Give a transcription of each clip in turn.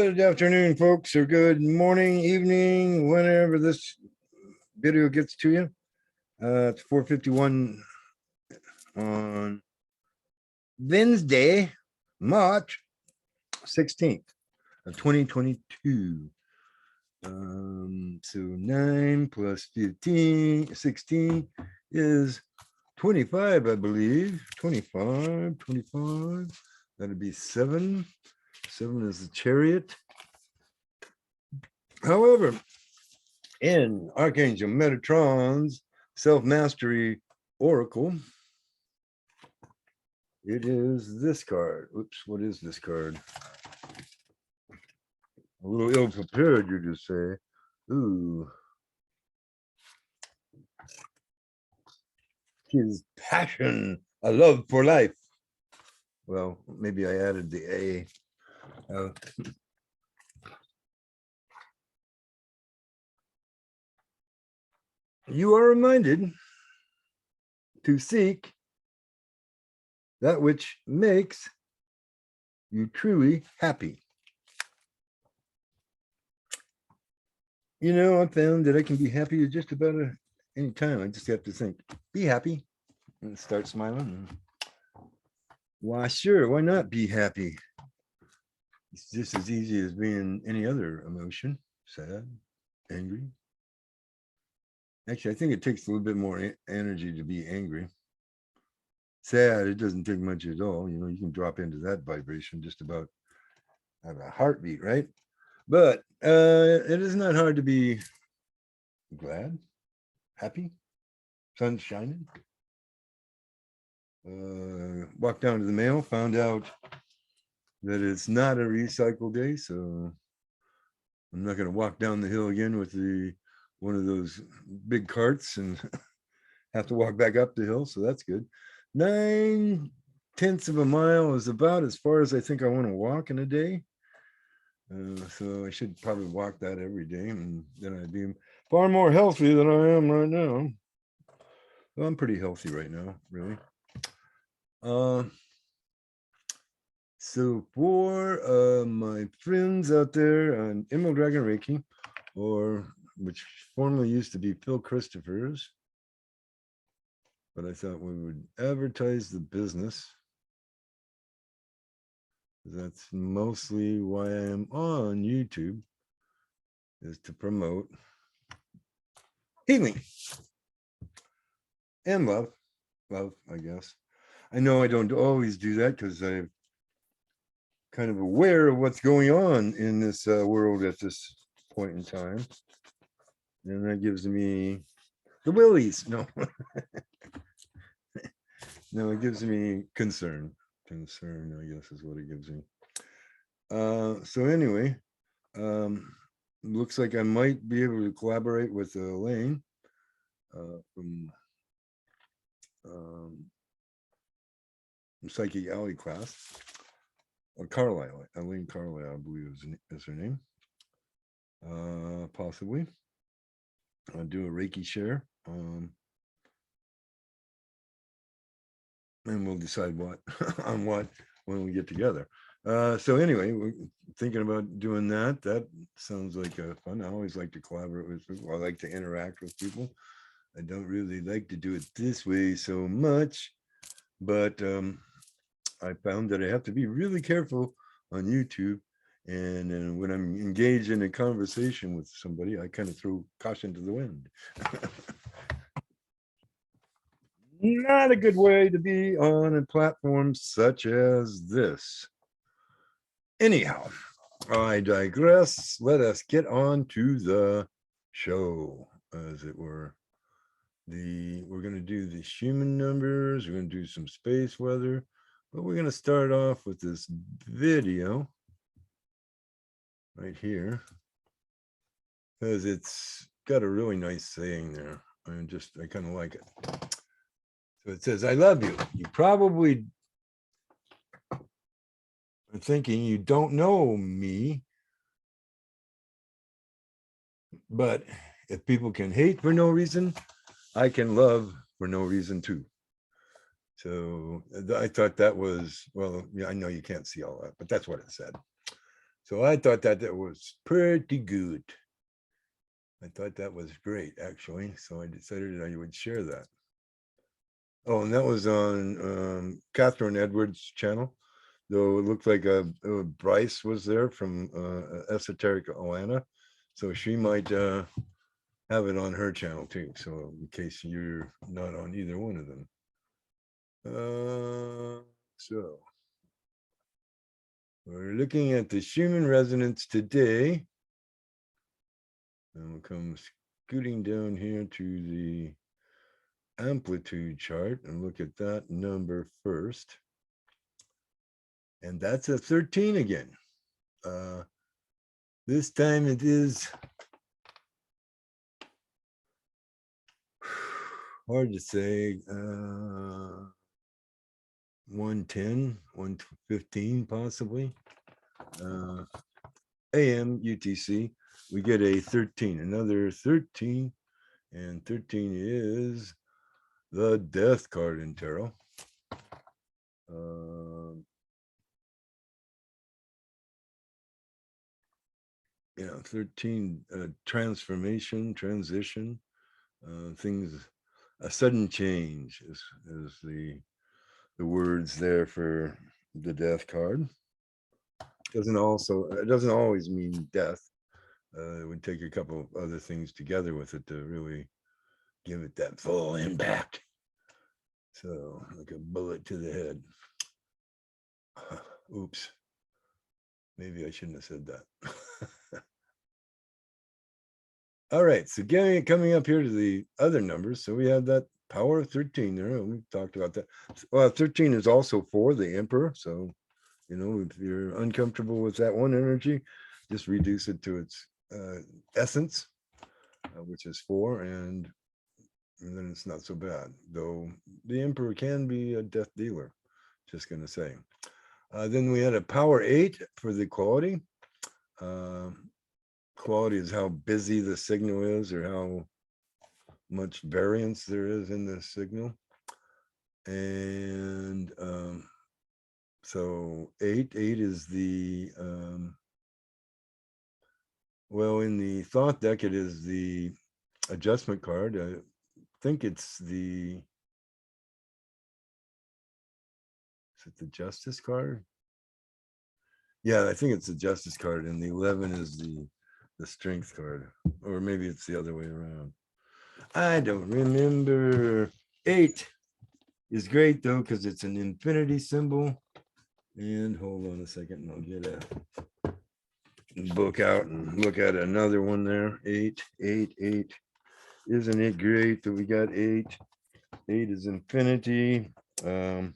Good afternoon, folks, or good morning, evening, whenever this video gets to you. It's 4:51 on Wednesday, March 16th of 2022. So 9 plus 15, 16 is 25, I believe. 25. That'd be 7. 7 is the Chariot. However, in Archangel Metatron's self-mastery oracle, it is this card. Oops, what is this card? A little ill-prepared, you just say. Ooh. His passion, a love for life. Well, maybe I added the A. You are reminded to seek that which makes you truly happy. You know, I found that I can be happy just about any time. I just have to think, be happy, and start smiling. Why, sure, why not be happy? It's just as easy as being any other emotion, sad, angry. Actually, I think it takes a little bit more energy to be angry. Sad, it doesn't take much at all. You know, you can drop into that vibration just about at a heartbeat, right? But it is not hard to be glad, happy, sun shining. Walked down to the mail, found out that it's not a recycle day, so I'm not going to walk down the hill again with one of those big carts and have to walk back up the hill, so that's good. 9/10 of a mile is about as far as I think I want to walk in a day. So I should probably walk that every day, and then I'd be far more healthy than I am right now. Well, I'm pretty healthy right now, really. So for my friends out there on Emerald Dragon Reiki, or which formerly used to be Phil Christopher's, but I thought we would advertise the business. That's mostly why I am on YouTube, is to promote healing and love, I guess. I know I don't always do that because I'm kind of aware of what's going on in this world at this point in time. And that gives me the willies. No, no, it gives me concern. Concern, I guess, is what it gives me. So anyway, looks like I might be able to collaborate with Elaine from Psychic Alley class, or Carlisle, Elaine Carlisle, I believe is her name. Possibly. I'll do a Reiki share. And we'll decide what on what when we get together. So anyway, we're thinking about doing that. That sounds like fun. I always like to collaborate with people. I like to interact with people. I don't really like to do it this way so much, but I found that I have to be really careful on YouTube. And when I'm engaged in a conversation with somebody, I kind of throw caution to the wind. Not a good way to be on a platform such as this. Anyhow, I digress. Let us get on to the show, as it were. We're going to do the human numbers. We're going to do some space weather, but we're going to start off with this video right here, because it's got a really nice saying there. I kind of like it. So it says, I love you. You probably are thinking you don't know me, but if people can hate for no reason, I can love for no reason too. So I thought that was, well, yeah, I know you can't see all that, but that's what it said. So I thought that was pretty good. I thought that was great, actually. So I decided I would share that. Oh, and that was on Catherine Edwards' channel. Though it looked like Bryce was there from Esoteric Atlanta. So she might have it on her channel too. So in case you're not on either one of them. So we're looking at the Schumann resonance today. And we'll come scooting down here to the amplitude chart and look at that number first. And that's a 13 again. This time it is hard to say. 110, 115 possibly. AM UTC, we get a 13, another 13, and 13 is the death card in tarot. 13, transformation, transition, things, a sudden change is the words there for the death card. It doesn't always mean death. It would take a couple of other things together with it to really give it that full impact. So like a bullet to the head. Oops. Maybe I shouldn't have said that. All right, so coming up here to the other numbers. So we have that power of 13 there. We talked about that. Well, 13 is also for the Emperor. So, if you're uncomfortable with that one energy, just reduce it to its essence, which is 4, and then it's not so bad. Though the Emperor can be a death dealer, just going to say. Then we had a power 8 for the quality. Quality is how busy the signal is or how much variance there is in the signal. And so 8 is the well, in the thought deck it is the adjustment card. I think it's the justice card. Yeah, I think it's the justice card, and the 11 is the strength card, or maybe it's the other way around. I don't remember. 8 is great though because it's an infinity symbol. And hold on a second, and I'll get a book out and look at another one there. 8. Isn't it great that we got 8? 8 is infinity. 8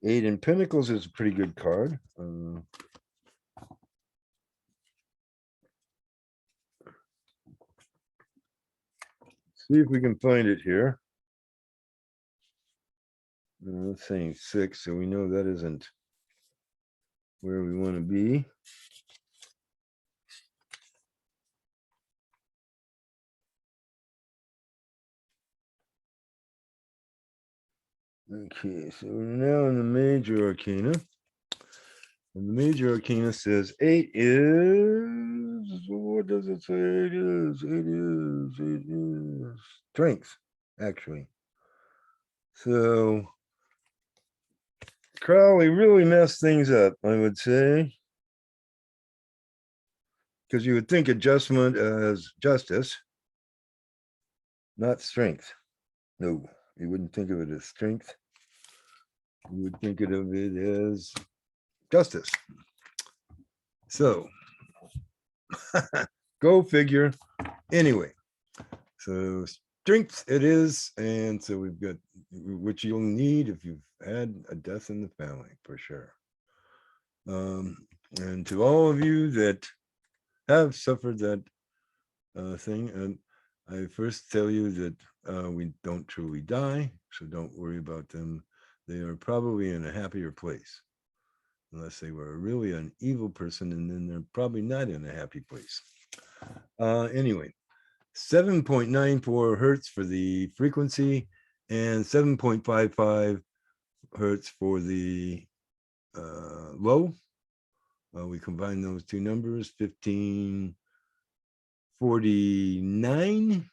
in Pentacles is a pretty good card. See if we can find it here. It's saying 6, so we know that isn't where we want to be. Okay, so we're now in the major arcana. And the major arcana says 8 is, what does it say it is? It is strength, actually. So Crowley really messed things up, I would say. Because you would think adjustment as justice, not strength. No, you wouldn't think of it as strength. You would think of it as justice. So, go figure. Anyway, so strength it is. And so we've got, which you'll need if you've had a death in the family, for sure. And to all of you that have suffered that thing, and I first tell you that we don't truly die, so don't worry about them. They are probably in a happier place, unless they were really an evil person, and then they're probably not in a happy place. Anyway, 7.94 hertz for the frequency and 7.55 hertz for the low. We combine those two numbers, 1549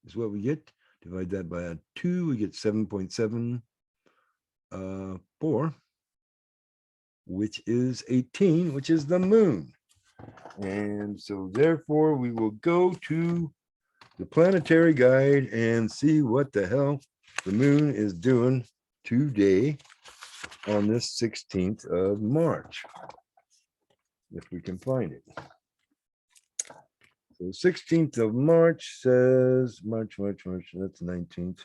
is what we get. Divide that by 2, we get 7.74, which is 18, which is the moon. And so therefore we will go to the planetary guide and see what the hell the moon is doing today on this 16th of March, if we can find it. So 16th of March says March, that's 19th.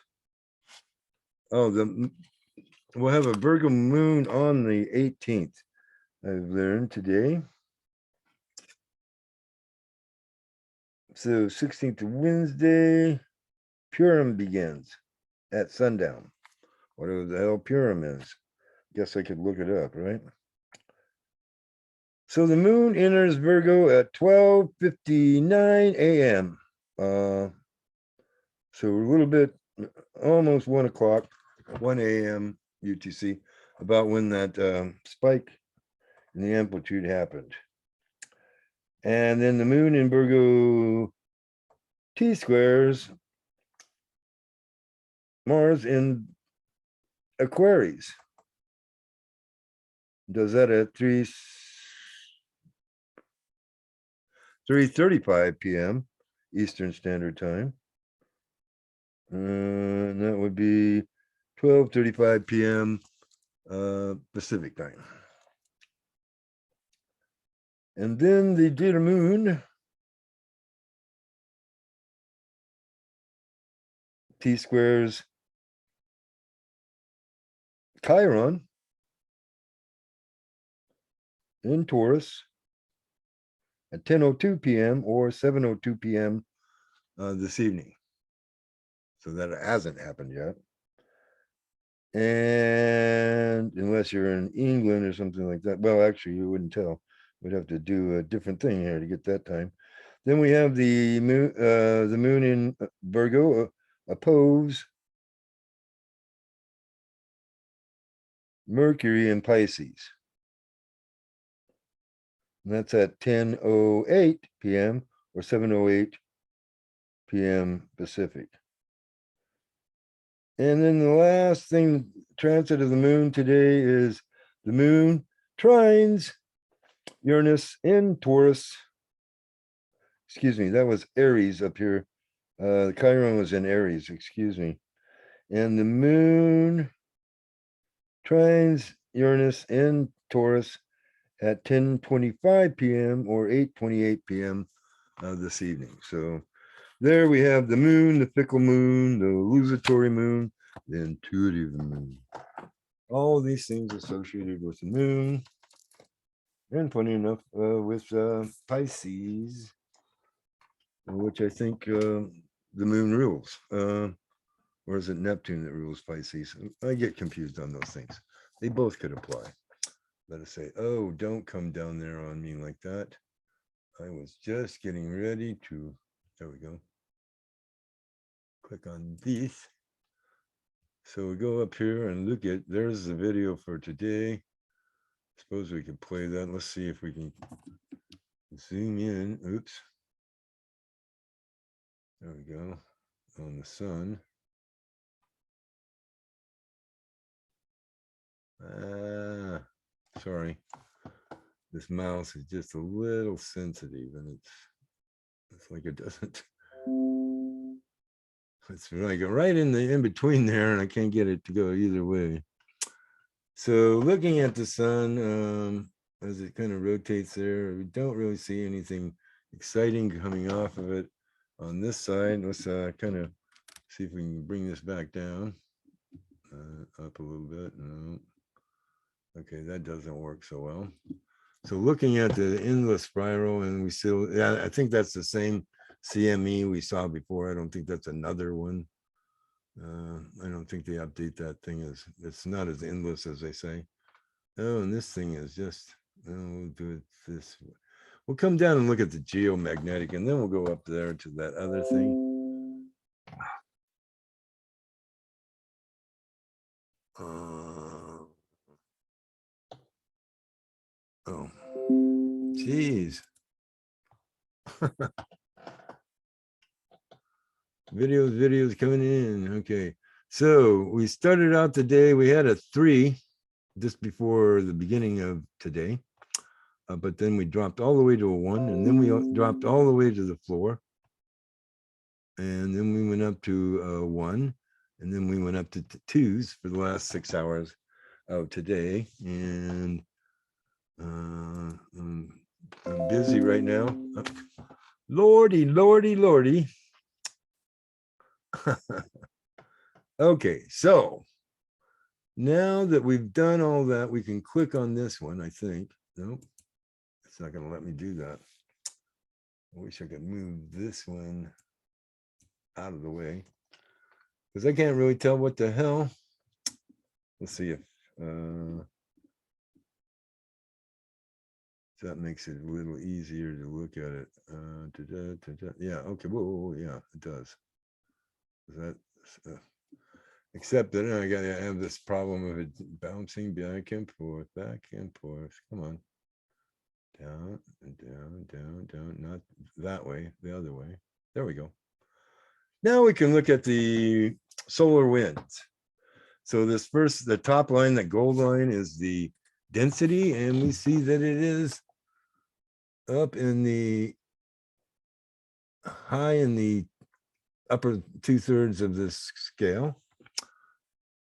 Oh, we'll have a Virgo moon on the 18th. I've learned today. So 16th of Wednesday, Purim begins at sundown. Whatever the hell Purim is. Guess I could look it up, right? So the moon enters Virgo at 12:59 a.m. So a little bit, almost 1 o'clock, 1 a.m. UTC, about when that spike in the amplitude happened. And then the moon in Virgo T-squares Mars in Aquarius. Does that at 3:35 p.m. Eastern Standard Time. And that would be 12:35 p.m. Pacific Time. And then the Data Moon T-squares Chiron in Taurus at 10:02 p.m. or 7:02 p.m. This evening. So that hasn't happened yet. And unless you're in England or something like that, well, actually, you wouldn't tell. We'd have to do a different thing here to get that time. Then we have the moon in Virgo oppose Mercury in Pisces. And that's at 10:08 p.m. or 7:08 p.m. Pacific. And then the last thing, transit of the moon today is the moon trines Uranus in Taurus. Excuse me, that was Aries up here. Chiron was in Aries, excuse me. And the moon trines Uranus in Taurus at 10:25 p.m. or 8:28 p.m. This evening. So there we have the moon, the fickle moon, the illusory moon, the intuitive moon. All these things associated with the moon. And funny enough, with Pisces, which I think the moon rules. Or is it Neptune that rules Pisces? I get confused on those things. They both could apply. Let us say, oh, don't come down there on me like that. I was just getting ready to, there we go. Click on this. So we go up here and look at, there's the video for today. Suppose we could play that. Let's see if we can zoom in. Oops. There we go. On the sun. Sorry. This mouse is just a little sensitive and it's like it doesn't. It's like right in between there, and I can't get it to go either way. So looking at the sun, as it kind of rotates there, we don't really see anything exciting coming off of it on this side. Let's kind of see if we can bring this back down, up a little bit. No. Okay, that doesn't work so well. So looking at the endless spiral, and we still, yeah, I think that's the same CME we saw before. I don't think that's another one. I don't think they update that thing. It's not as endless as they say. Oh, and this thing is just, we'll do it this. We'll come down and look at the geomagnetic, and then we'll go up there to that other thing. Oh. Jeez. Videos coming in. Okay. So we started out today. We had a 3 just before the beginning of today. But then we dropped all the way to a 1, and then we dropped all the way to the floor. And then we went up to a 1, and then we went up to 2s for the last 6 hours of today. And I'm busy right now. Lordy. Okay, so now that we've done all that, we can click on this one, I think. Nope, it's not going to let me do that. I wish I could move this one out of the way, because I can't really tell what the hell. Let's see if that makes it a little easier to look at it. Yeah, okay, whoa, yeah, it does. Is that except that I gotta have this problem of it bouncing back and forth. Come on. Down and down, not that way, the other way. There we go. Now we can look at the solar winds. So this first, the top line, that gold line, is the density, and we see that it is up in the high in the upper 2/3 of this scale.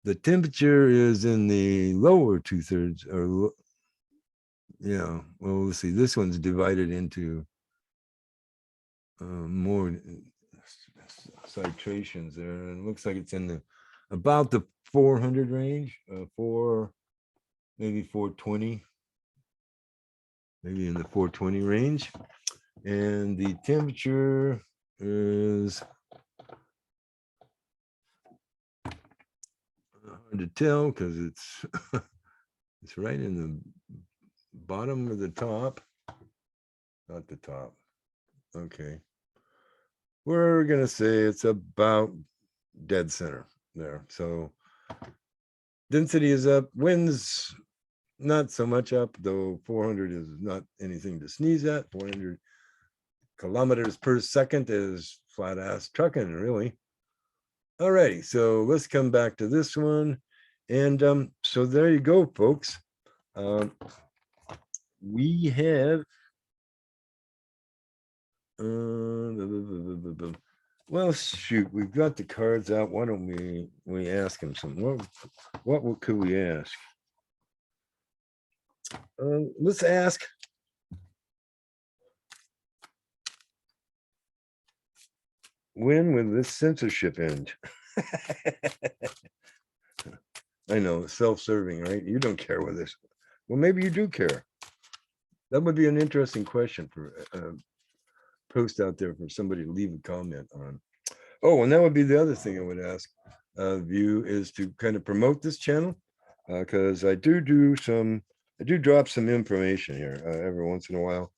The temperature is in the lower 2/3, or yeah. Well, let's see. This one's divided into more citrations there, and it looks like it's in the about the 400 range, maybe 420, maybe in the 420 range, and the temperature is hard to tell because it's it's right in the bottom of the top, not the top. Okay, we're gonna say it's about dead center there. So density is up, winds not so much up, though 400 is not anything to sneeze at. 400 kilometers per second is flat ass trucking, really. Alrighty, so let's come back to this one. And so there you go, folks. We have well, shoot, we've got the cards out. Why don't we ask him some? What could we ask? Let's ask, when will this censorship end? I know, self-serving, right? You don't care with this. Well, maybe you do care. That would be an interesting question for post out there for somebody to leave a comment on. Oh, and that would be the other thing I would ask of you, is to kind of promote this channel, because I do drop some information here every once in a while.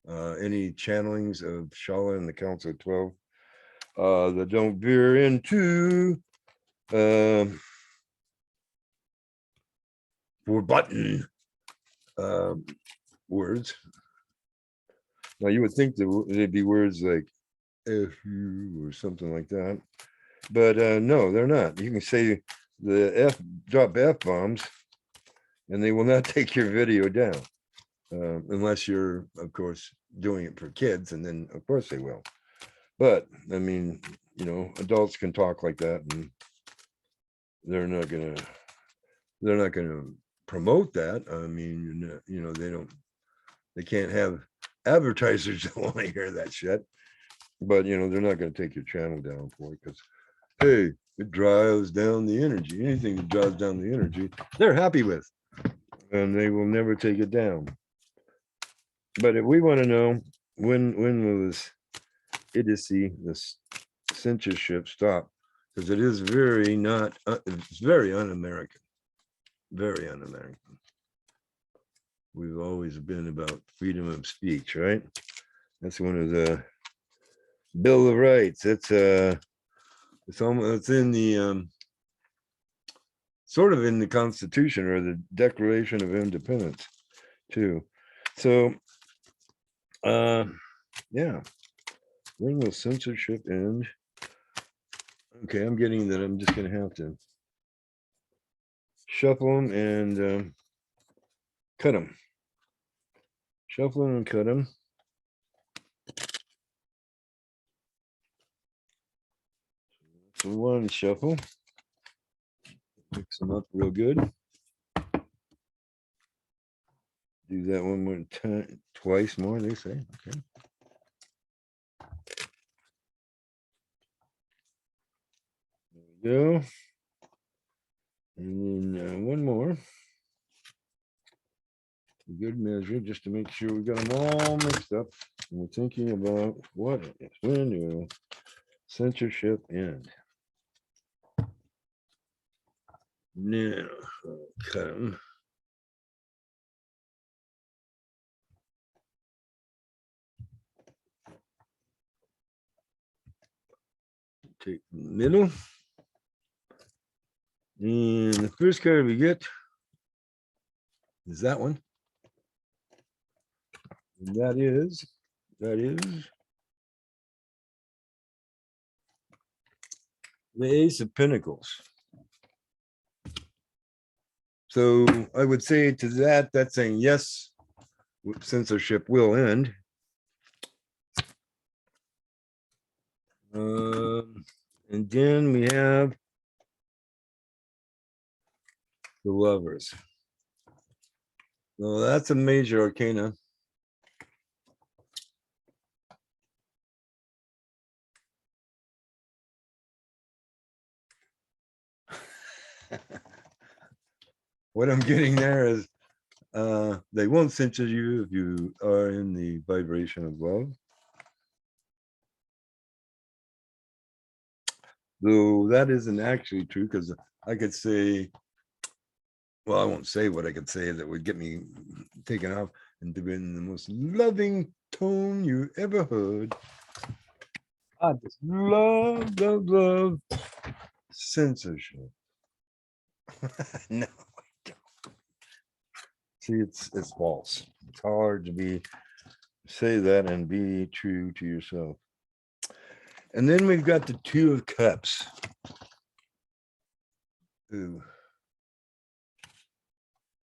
Any channelings of Shala and the Council of 12 that don't veer into forgotten words. Now you would think that they'd be words like "f you" or something like that, but no, they're not. You can say the drop F-bombs, and they will not take your video down, unless you're, of course, doing it for kids, and then of course they will. But I mean, you know, adults can talk like that, and they're not gonna promote that. I mean, you know, they can't have advertisers that want to hear that shit. But you know, they're not going to take your channel down for it, because hey, it drives down the energy. Anything that drives down the energy, they're happy with, and they will never take it down. But if we want to know when will this idiocy, this censorship stop, because it is very not, it's very un-American, very un-American. We've always been about freedom of speech, right? That's one of the Bill of Rights. It's in the sort of in the Constitution, or the Declaration of Independence too. So Yeah. When will censorship end? Okay, I'm getting that. I'm just going to have to shuffle them and cut them. Shuffle them and cut them. So one shuffle. Mix them up real good. Do that one more time, twice more, they say. Okay. There we go. And then one more. A good measure, just to make sure we got them all mixed up. And we're thinking about what is when will censorship end. Now, cut them. Take the middle. And the first card we get is that one. And that is the Ace of Pentacles. So I would say to that, that's saying yes, censorship will end. And then we have the Lovers. Well, that's a major arcana. What I'm getting there is they won't censor you if you are in the vibration of love. Though that isn't actually true, because I could say, well, I won't say what I could say that would get me taken off and to be in the most loving tone you ever heard. I just love censorship. No, see, it's false. It's hard to say that and be true to yourself. And then we've got the Two of Cups. Ooh.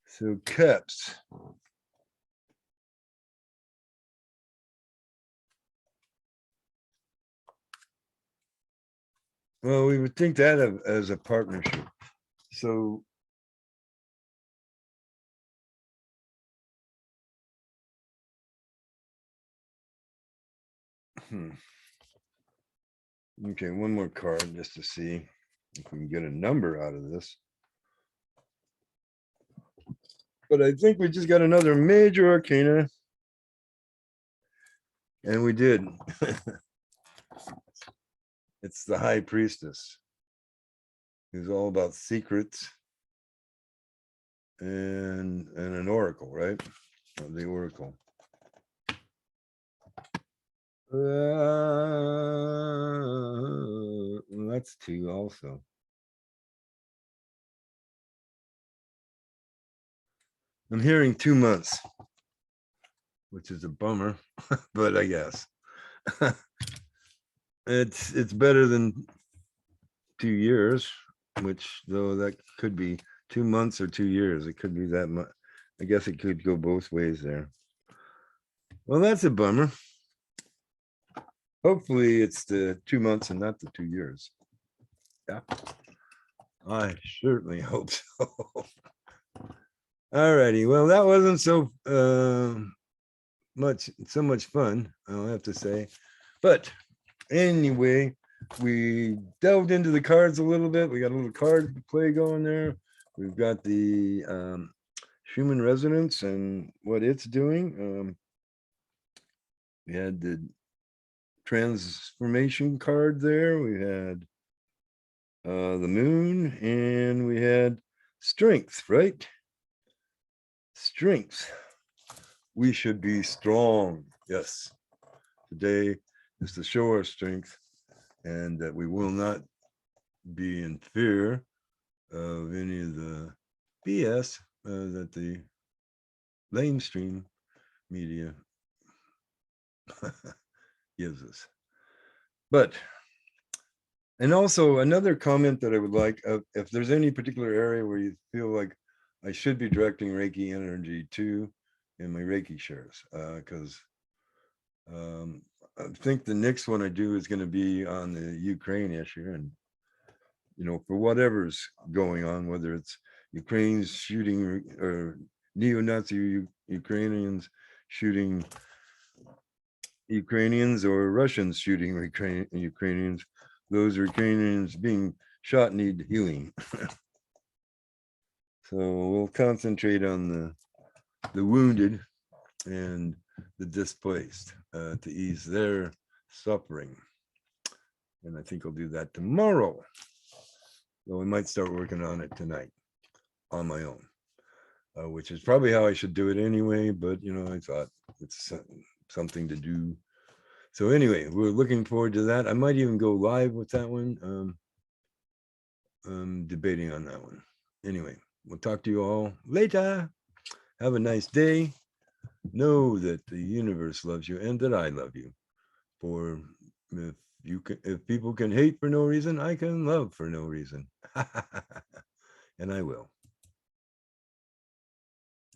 So cups. Well, we would think that of as a partnership. So okay, one more card just to see if we can get a number out of this. But I think we just got another major arcana. And we did. It's the High Priestess. Who's all about secrets and an oracle, right? The oracle. That's two also. I'm hearing 2 months, which is a bummer, but I guess it's better than 2 years, which though that could be 2 months or 2 years. It could be that much. I guess it could go both ways there. Well, that's a bummer. Hopefully it's the 2 months and not the 2 years. Yeah, I certainly hope so. All righty. Well, that wasn't so much fun, I'll have to say. But anyway, we delved into the cards a little bit. We got a little card play going there. We've got the human resonance and what it's doing. We had the transformation card there. We had the moon, and we had strength, right? Strength. We should be strong. Yes. Today is to show our strength, and that we will not be in fear of any of the BS that the mainstream media gives us. But, and also another comment that I would like, if there's any particular area where you feel like I should be directing Reiki energy to in my Reiki shares, because I think the next one I do is going to be on the Ukraine issue, and for whatever's going on, whether it's Ukraine's shooting or neo-Nazi Ukrainians shooting Ukrainians or Russians shooting Ukrainians, those Ukrainians being shot need healing. So we'll concentrate on the wounded and the displaced to ease their suffering. And I think I'll do that tomorrow. So we might start working on it tonight on my own, which is probably how I should do it anyway. But, I thought it's something to do. So anyway, we're looking forward to that. I might even go live with that one. Debating on that one. Anyway, we'll talk to you all later. Have a nice day. Know that the universe loves you and that I love you. For if people can hate for no reason, I can love for no reason. And I will.